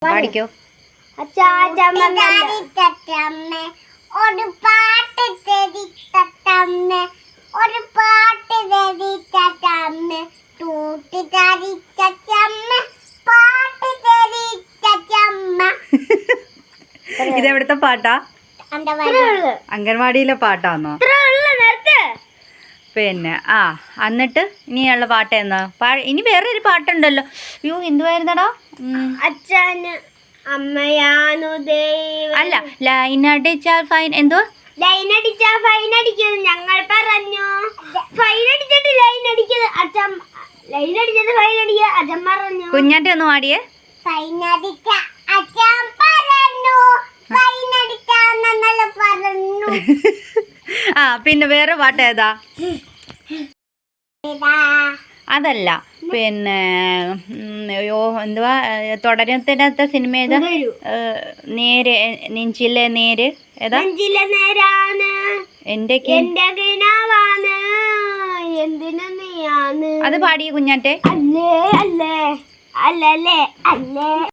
പാടിക്കോ. ഒരു പാട്ട് തരിത്തമ്മ, ഒരു പാട്ട് തരിത്തമ്മ, തൂട്ടി തരിത്തമ്മ, പാട്ട് തരിത്തമ്മ. ഇതെവിടുത്തെ പാട്ടാ? അംഗൻവാടിയിലെ പാട്ടാന്നോ? പിന്നെ എന്നിട്ട് ഇനിയുള്ള പാട്ട് എന്നാ? ഇനി വേറൊരു പാട്ടുണ്ടല്ലോ. അയ്യോ എന്തുവായിരുന്നടാ? അച്ഛന് അമ്മയാണു ദൈവം. അല്ല, ലൈനടിച്ചാൽ ഫൈൻ. എന്തുവാ? ലൈനടിച്ചാൽ ഫൈൻ അടിക്കുന്നു ഞങ്ങൾ പറഞ്ഞു. ഫൈൻ അടിച്ചിട്ട് ലൈൻ അടിക്കുന്നത് അച്ഛൻ. ലൈൻ അടിച്ചിട്ട് ഫൈൻ അടിക്കുക അച്ഛൻ പറഞ്ഞു. കുഞ്ഞാറ്റ ഒന്ന് പാടിയേ. ഫൈൻ അടിച്ച അച്ഛൻ പറഞ്ഞു, ഫൈൻ അടിക്കാന്നല്ല പറഞ്ഞു. പിന്നെ വേറെ പാട്ട് ഏതാ? അതല്ല, പിന്നെ എന്തുവാ തുടരത്തിനകത്തെ സിനിമ ഏതാ? നേര്, നെഞ്ചിലെ നേര്. ഏതാ? എന്റെ അത് പാടിയ കുഞ്ഞാറ്റെ. അല്ലേ അല്ലേ അല്ലേ അല്ലേ.